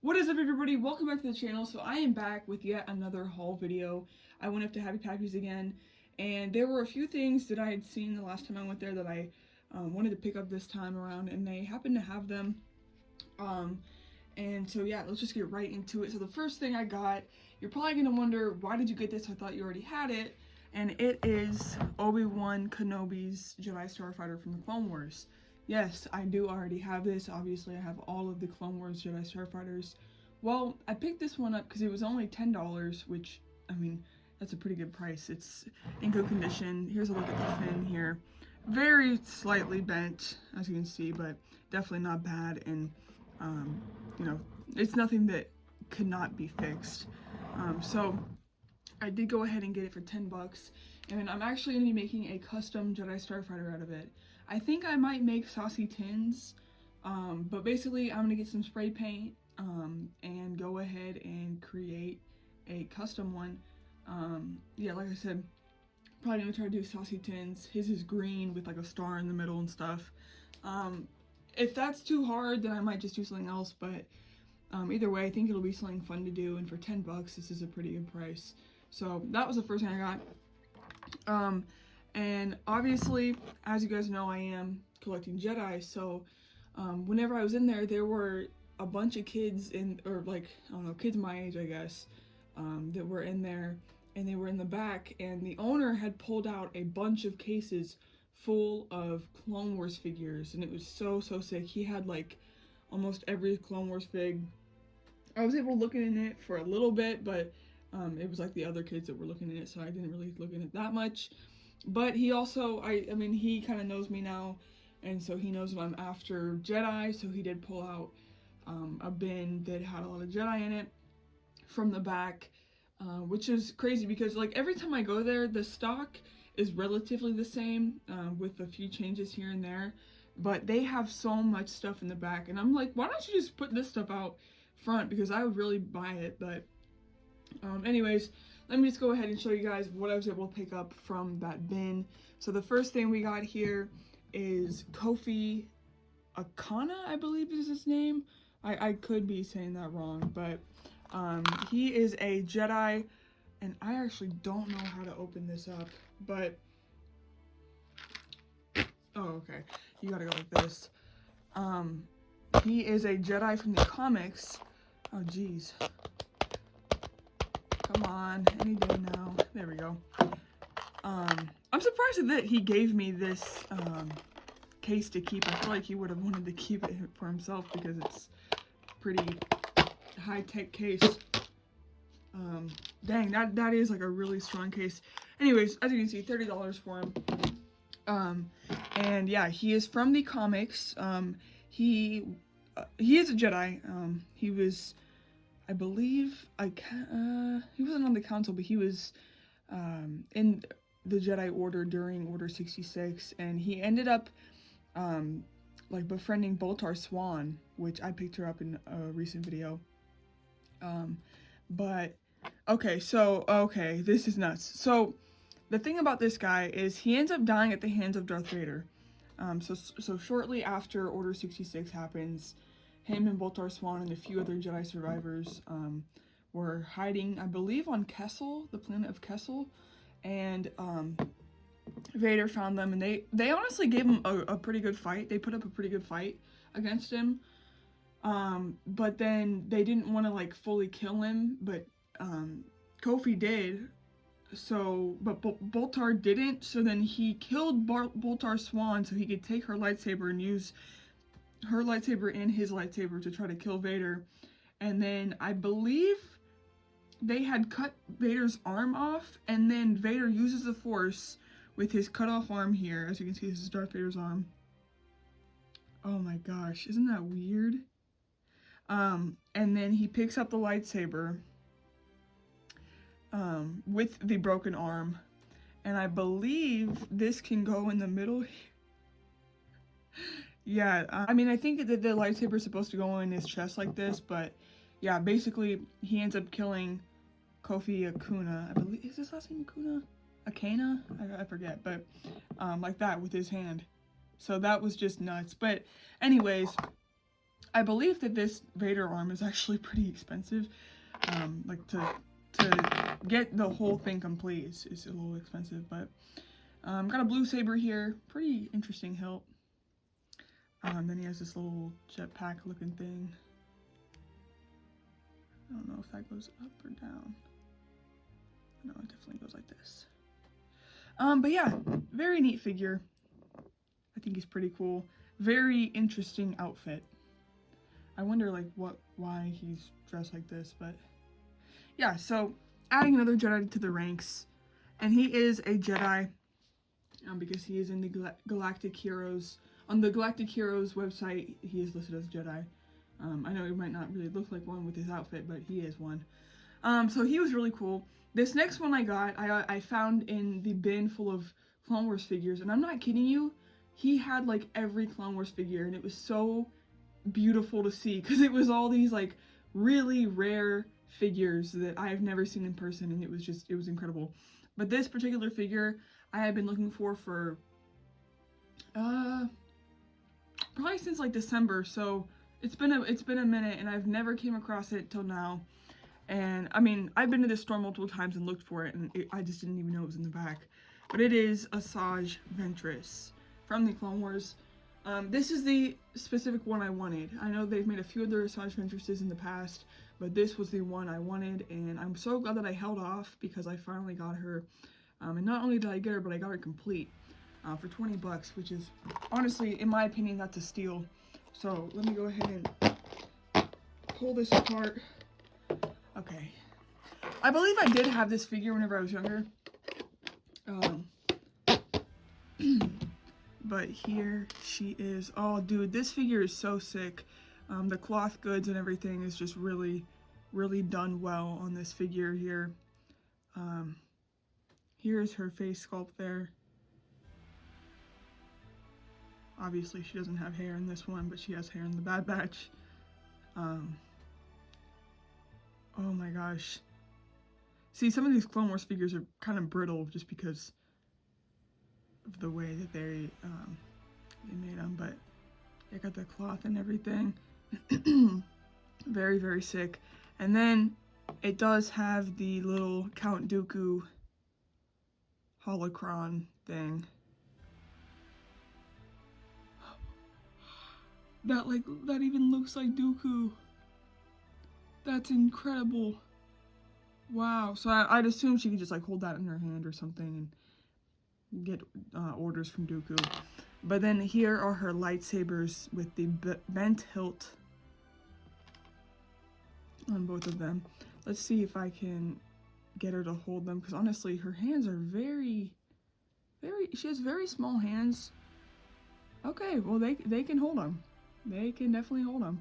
What is up, everybody? Welcome back to the channel. So I am back with yet another haul video. I went up to Happy Pappy's again, and there were a few things that I had seen the last time I went there that I wanted to pick up this time around, and they happened to have them. And so yeah, let's just get right into it. So the first thing I got, you're probably gonna wonder, why did you get this? I thought you already had it. And it is Obi-Wan Kenobi's Jedi Starfighter from the Clone Wars. Yes, I do already have this. Obviously, I have all of the Clone Wars Jedi Starfighters. Well, I picked this one up because it was only $10, which, I mean, that's a pretty good price. It's in good condition. Here's a look at the fin here. Very slightly bent, as you can see, but definitely not bad. And, you know, it's nothing that could not be fixed. So I did go ahead and get it for 10 bucks. And I'm actually going to be making a custom Jedi Starfighter out of it. I think I might make saucy tins, but basically I'm going to get some spray paint and go ahead and create a custom one. Yeah, like I said, probably going to try to do saucy tins. His is green with like a star in the middle and stuff. If that's too hard, then I might just do something else, but either way, I think it'll be something fun to do, and for 10 bucks, this is a pretty good price. So that was the first thing I got. And obviously, as you guys know, I am collecting Jedi, so whenever I was in there, there were a bunch of kids or like, I don't know, kids my age, I guess, that were in there, and they were in the back, and the owner had pulled out a bunch of cases full of Clone Wars figures, and it was so sick. He had like almost every Clone Wars fig. I was able to look in it for a little bit, but it was like the other kids that were looking in it, so I didn't really look in it that much. But he also, I mean, he kind of knows me now, and so he knows I'm after Jedi, so he did pull out a bin that had a lot of Jedi in it from the back, which is crazy because, like, every time I go there, the stock is relatively the same, with a few changes here and there, but they have so much stuff in the back, and I'm like, why don't you just put this stuff out front, because I would really buy it. But anyways, let me just go ahead and show you guys what I was able to pick up from that bin. So the first thing we got here is Kofi Akana, I believe is his name. I could be saying that wrong, but he is a Jedi, and I actually don't know how to open this up, but oh, okay, you gotta go like this. He is a Jedi from the comics. Oh geez, come on, any day now. There we go. I'm surprised that he gave me this case to keep. I feel like he would have wanted to keep it for himself because it's pretty high-tech case. Dang, that is like a really strong case. Anyways, as you can see, $30 for him. And yeah, he is from the comics. He is a Jedi. He was, I believe, he wasn't on the council, but he was in the Jedi Order during Order 66, and he ended up like befriending Boltar Swan, which I picked her up in a recent video. But okay, this is nuts. So the thing about this guy is he ends up dying at the hands of Darth Vader. So shortly after Order 66 happens, him and Boltar Swan and a few other Jedi survivors were hiding, I believe, on Kessel, the planet of Kessel, and Vader found them, and they honestly gave him a pretty good fight. They put up a pretty good fight against him, but then they didn't want to like fully kill him, but Kofi did. So, but Boltar didn't, so then he killed Boltar Swan so he could take her lightsaber and use her lightsaber and his lightsaber to try to kill Vader. And then I believe they had cut Vader's arm off, and then Vader uses the Force with his cut off arm here. As you can see, this is Darth Vader's arm. Oh my gosh, isn't that weird? And then he picks up the lightsaber with the broken arm, and I believe this can go in the middle. Yeah, I mean, I think that the lightsaber is supposed to go in his chest like this, but yeah, basically he ends up killing Kofi Akuna. I believe, is his last name Akuna? Akana? I forget, but like that with his hand. So that was just nuts. But anyways, I believe that this Vader arm is actually pretty expensive. Like to get the whole thing complete is a little expensive, but got a blue saber here, pretty interesting hilt. Then he has this little jetpack looking thing. I don't know if that goes up or down. No, it definitely goes like this. But yeah, very neat figure. I think he's pretty cool. Very interesting outfit. I wonder like why he's dressed like this, but yeah, so adding another Jedi to the ranks, and he is a Jedi because he is in the Galactic Heroes. On the Galactic Heroes website, he is listed as Jedi. I know he might not really look like one with his outfit, but he is one. So he was really cool. This next one I got, I found in the bin full of Clone Wars figures, and I'm not kidding you, he had like every Clone Wars figure, and it was so beautiful to see because it was all these like really rare figures that I have never seen in person, and it was incredible. But this particular figure I have been looking for probably since like December, so it's been a minute, and I've never came across it till now. And I mean, I've been to this store multiple times and looked for it, and I just didn't even know it was in the back. But it is Asajj Ventress from the Clone Wars. This is the specific one I wanted. I know they've made a few other Asajj Ventresses in the past, but this was the one I wanted, and I'm so glad that I held off because I finally got her. And not only did I get her, but I got her complete for 20 bucks, which is honestly, in my opinion, that's a steal. So let me go ahead and pull this apart. Okay. I believe I did have this figure whenever I was younger. But here she is. Oh, dude, this figure is so sick. The cloth goods and everything is just really, really done well on this figure here. Here's her face sculpt there. Obviously, she doesn't have hair in this one, but she has hair in the Bad Batch. Oh my gosh. See, some of these Clone Wars figures are kind of brittle just because of the way that they made them, but they got the cloth and everything. Very, very sick. And then it does have the little Count Dooku holocron thing. That even looks like Dooku. That's incredible. Wow. So I'd assume she could just like hold that in her hand or something and get orders from Dooku. But then here are her lightsabers with the bent hilt on both of them. Let's see if I can get her to hold them, because honestly her hands are very, she has very small hands. Okay, well they can hold them. They can definitely hold them.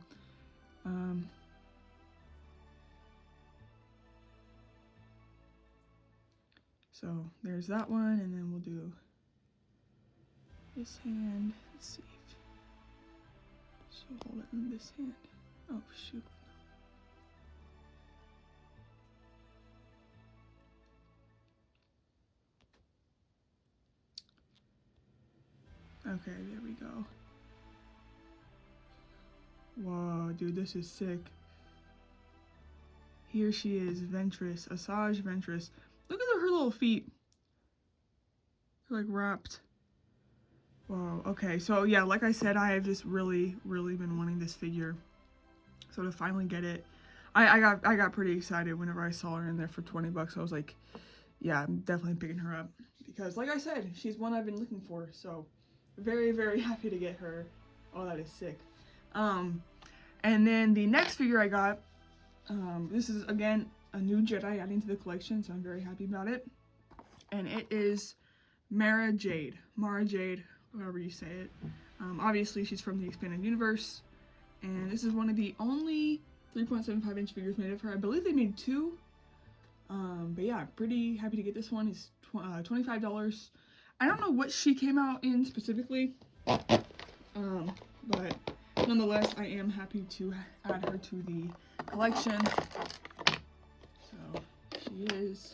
So there's that one, and then we'll do this hand. Let's see if she'll hold it in this hand. Oh shoot. Okay, there we go. Whoa, dude, this is sick. Here she is, Ventress, Asajj Ventress. Look at her little feet. They're like wrapped. Whoa, okay, so yeah, like I said, I have just really been wanting this figure. So to finally get it, I got pretty excited whenever I saw her in there for 20 bucks. I was like, yeah, I'm definitely picking her up. Because like I said, she's one I've been looking for, so very happy to get her. Oh, that is sick. And then the next figure I got, this is again a new Jedi adding to the collection, so I'm very happy about it. And it is Mara Jade, however you say it. Obviously she's from the expanded universe, and this is one of the only 3.75 inch figures made of her. I believe they made two, but yeah, pretty happy to get this one. It's $25. I don't know what she came out in specifically, but nonetheless, I am happy to add her to the collection. So she is.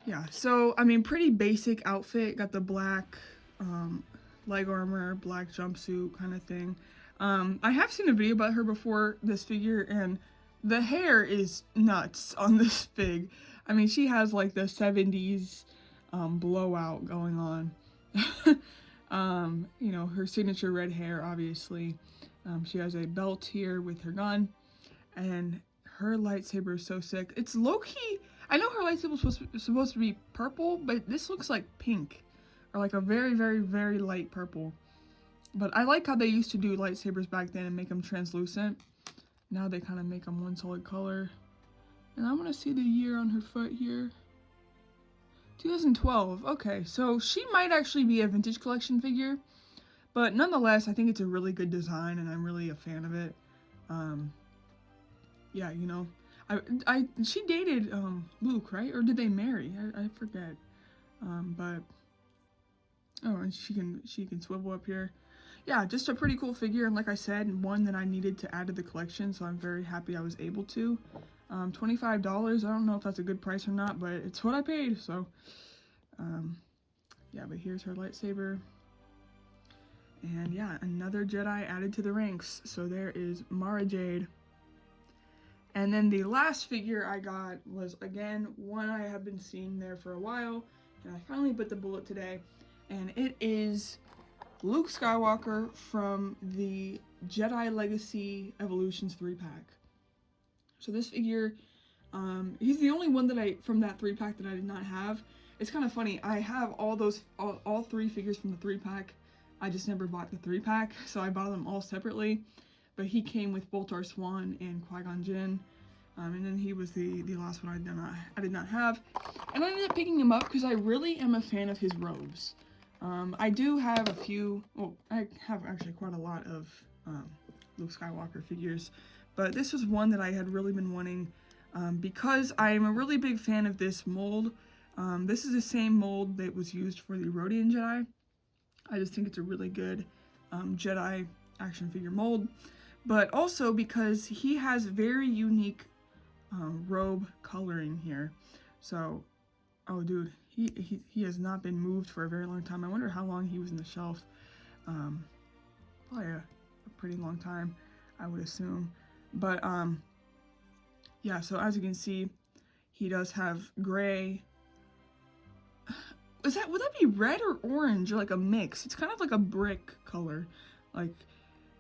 Yeah, so I mean, pretty basic outfit. Got the black leg armor, black jumpsuit kind of thing. I have seen a video about her before this figure, and the hair is nuts on this fig. I mean, she has like the 70s blowout going on. You know, her signature red hair, obviously. She has a belt here with her gun, and her lightsaber is so sick. It's low-key. I know her lightsaber is supposed to be purple, but this looks like pink, or like a very, very, very light purple. But I like how they used to do lightsabers back then and make them translucent. Now they kind of make them one solid color. And I want to see the year on her foot here. 2012. Okay, so she might actually be a vintage collection figure, but nonetheless, I think it's a really good design, and I'm really a fan of it. Yeah, you know, she dated Luke, right? Or did they marry? I forget. But oh, and she can swivel up here. Yeah, just a pretty cool figure, and like I said, one that I needed to add to the collection, so I'm very happy I was able to. $25, I don't know if that's a good price or not, but it's what I paid, so. Yeah, but here's her lightsaber. And yeah, another Jedi added to the ranks. So there is Mara Jade. And then the last figure I got was, again, one I have been seeing there for a while, and I finally bit the bullet today, and it is Luke Skywalker from the Jedi Legacy Evolutions 3-pack. So this figure, he's the only one that from that 3-pack that I did not have. It's kind of funny, I have all 3 figures from the 3-pack. I just never bought the 3-pack, so I bought them all separately. But he came with Boltar Swan and Qui-Gon Jinn, and then he was the last one I did not have. And I ended up picking him up because I really am a fan of his robes. I do have a few, well, I have actually quite a lot of Luke Skywalker figures, but this was one that I had really been wanting because I'm a really big fan of this mold. This is the same mold that was used for the Rodian Jedi. I just think it's a really good Jedi action figure mold, but also because he has very unique robe coloring here. So, oh dude, he has not been moved for a very long time. I wonder how long he was in the shelf. Probably a pretty long time, I would assume. But yeah, so as you can see, he does have gray. Would that be red or orange, or like a mix? It's kind of like a brick color, like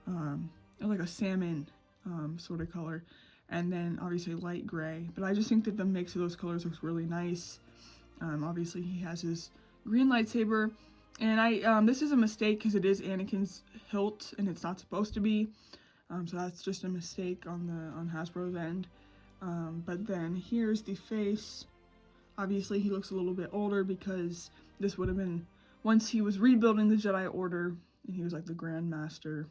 or like a salmon sort of color, and then obviously light gray. But I just think that the mix of those colors looks really nice. Obviously he has his green lightsaber, and this is a mistake because it is Anakin's hilt and it's not supposed to be. So that's just a mistake on Hasbro's end. But then here's the face. Obviously he looks a little bit older because this would have been once he was rebuilding the Jedi Order and he was like the Grand Master.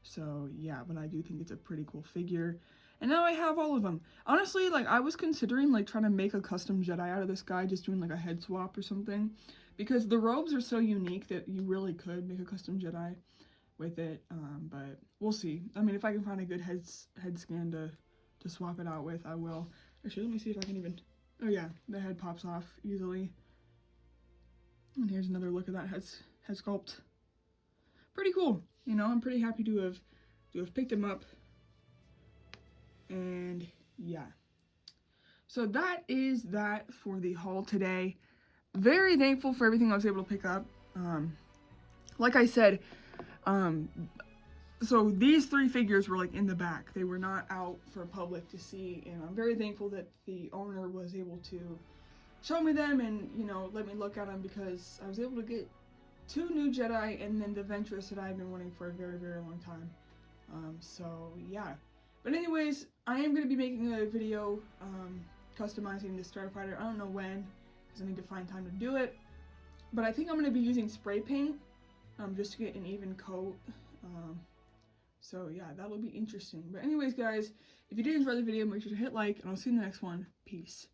So yeah, but I do think it's a pretty cool figure. And now I have all of them. Honestly, like I was considering like trying to make a custom Jedi out of this guy, just doing like a head swap or something. Because the robes are so unique that you really could make a custom Jedi with it. But we'll see. I mean, if I can find a good head scan to swap it out with, I will. Actually, let me see if I can even... Oh yeah, the head pops off easily. And here's another look at that head sculpt. Pretty cool. You know, I'm pretty happy to have picked him up. And yeah. So that is that for the haul today. Very thankful for everything I was able to pick up. Like I said, so these 3 figures were like in the back. They were not out for public to see, and I'm very thankful that the owner was able to show me them and, you know, let me look at them, because I was able to get 2 new Jedi and then the Ventress that I've been wanting for a very, very long time. So yeah. But anyways, I am going to be making a video customizing this starfighter. I don't know when, because I need to find time to do it. But I think I'm going to be using spray paint just to get an even coat. So yeah, that'll be interesting. But anyways, guys, if you did enjoy the video, make sure to hit like, and I'll see you in the next one. Peace.